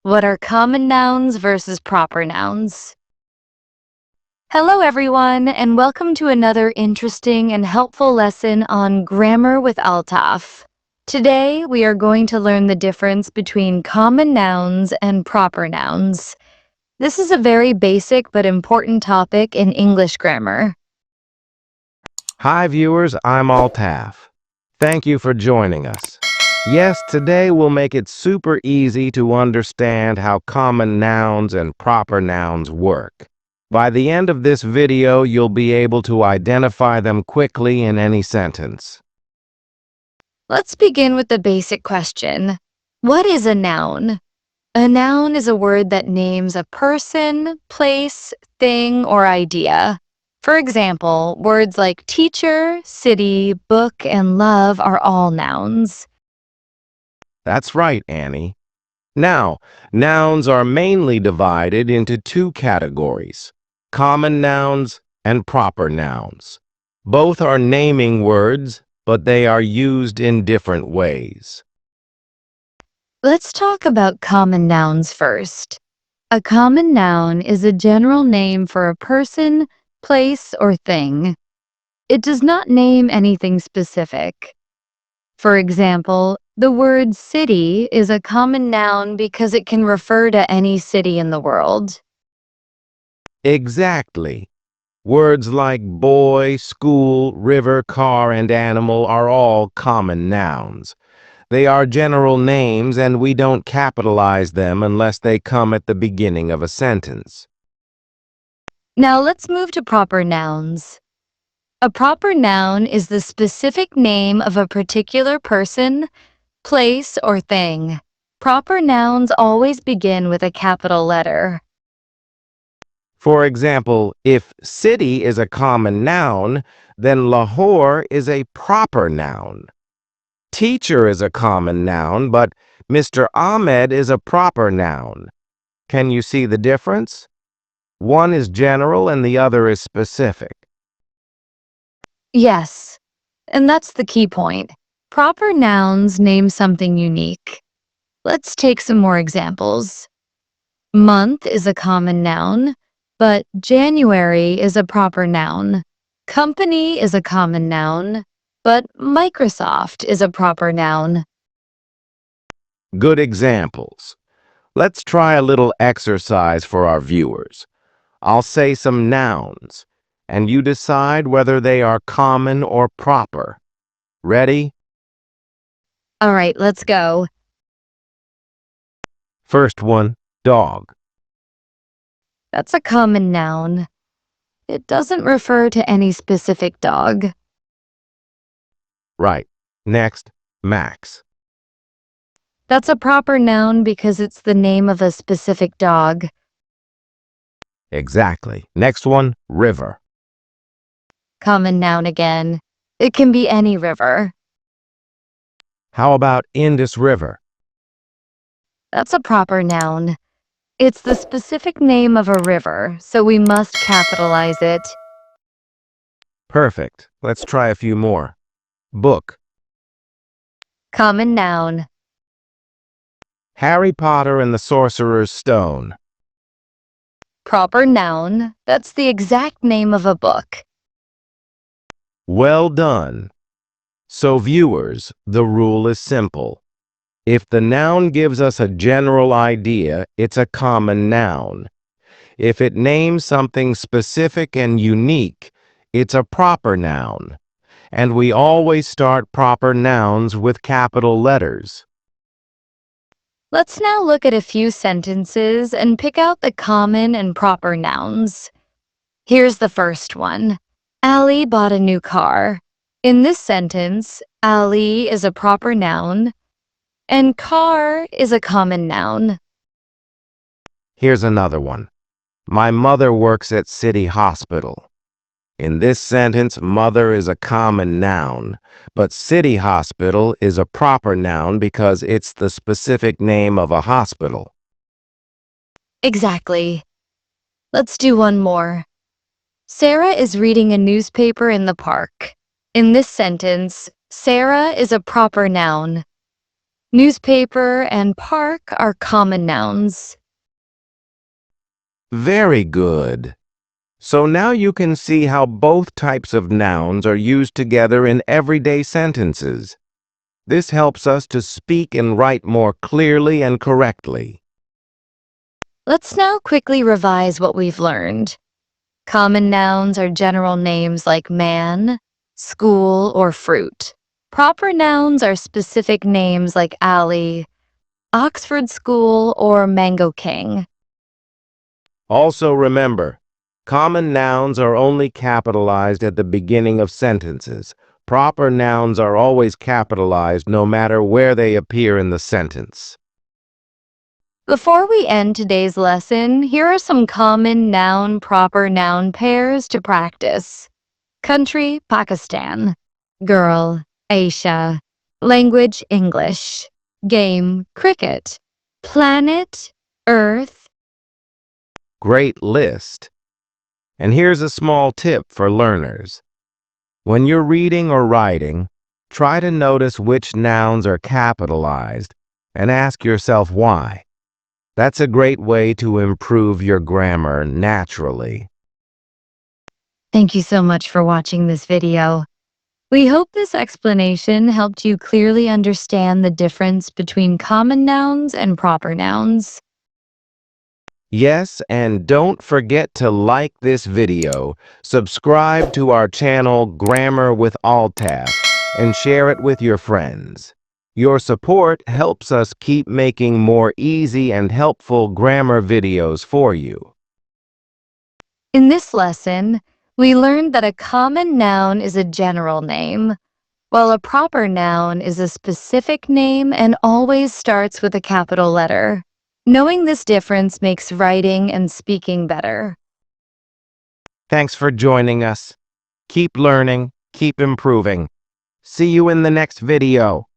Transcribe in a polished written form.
What are common nouns versus proper nouns? Hello, everyone, and welcome to another interesting and helpful lesson on grammar with Altaf. Today, we are going to learn the difference between common nouns and proper nouns. This is a very basic but important topic in English grammar. Hi viewers, I'm Altaf. Thank you for joining us. Yes, today we'll make it super easy to understand how common nouns and proper nouns work. By the end of this video, you'll be able to identify them quickly in any sentence. Let's begin with the basic question. What is a noun? A noun is a word that names a person, place, thing, or idea. For example, words like teacher, city, book, and love are all nouns. That's right, Annie. Now, nouns are mainly divided into two categories: common nouns and proper nouns. Both are naming words, but they are used in different ways. Let's talk about common nouns first. A common noun is a general name for a person, place, or thing. It does not name anything specific. For example, the word city is a common noun because it can refer to any city in the world. Exactly. Words like boy, school, river, car, and animal are all common nouns. They are general names and we don't capitalize them unless they come at the beginning of a sentence. Now let's move to proper nouns. A proper noun is the specific name of a particular person, place, or thing. Proper nouns always begin with a capital letter. For example, if city is a common noun, then Lahore is a proper noun. Teacher is a common noun, but Mr. Ahmed is a proper noun. Can you see the difference? One is general and the other is specific. Yes, and that's the key point. Proper nouns name something unique. Let's take some more examples. Month is a common noun, but January is a proper noun. Company is a common noun, but Microsoft is a proper noun. Good examples. Let's try a little exercise for our viewers. I'll say some nouns, and you decide whether they are common or proper. Ready? All right, let's go. First one, dog. That's a common noun. It doesn't refer to any specific dog. Right. Next, Max. That's a proper noun because it's the name of a specific dog. Exactly. Next one, river. Common noun again. It can be any river. How about Indus River? That's a proper noun. It's the specific name of a river, so we must capitalize it. Perfect. Let's try a few more. Book. Common noun. Harry Potter and the Sorcerer's Stone. Proper noun. That's the exact name of a book. Well done. So viewers, the rule is simple. If the noun gives us a general idea, it's a common noun. If it names something specific and unique, it's a proper noun. And we always start proper nouns with capital letters. Let's now look at a few sentences and pick out the common and proper nouns. Here's the first one. Ali bought a new car. In this sentence, Ali is a proper noun, and car is a common noun. Here's another one. My mother works at City Hospital. In this sentence, mother is a common noun, but City Hospital is a proper noun because it's the specific name of a hospital. Exactly. Let's do one more. Sarah is reading a newspaper in the park. In this sentence, Sarah is a proper noun. Newspaper and park are common nouns. Very good. So now you can see how both types of nouns are used together in everyday sentences. This helps us to speak and write more clearly and correctly. Let's now quickly revise what we've learned. Common nouns are general names like man, school, or fruit. Proper nouns are specific names like alley, Oxford School, or Mango King. Also remember, common nouns are only capitalized at the beginning of sentences. Proper nouns are always capitalized no matter where they appear in the sentence. Before we end today's lesson, here are some common noun-proper noun pairs to practice. Country, Pakistan. Girl, Aisha. Language, English. Game, cricket. Planet, Earth. Great list. And here's a small tip for learners. When you're reading or writing, try to notice which nouns are capitalized and ask yourself why. That's a great way to improve your grammar naturally. Thank you so much for watching this video. We hope this explanation helped you clearly understand the difference between common nouns and proper nouns. Yes, and don't forget to like this video, subscribe to our channel Grammar with Altaf, and share it with your friends. Your support helps us keep making more easy and helpful grammar videos for you. In this lesson, we learned that a common noun is a general name, while a proper noun is a specific name and always starts with a capital letter. Knowing this difference makes writing and speaking better. Thanks for joining us. Keep learning, keep improving. See you in the next video.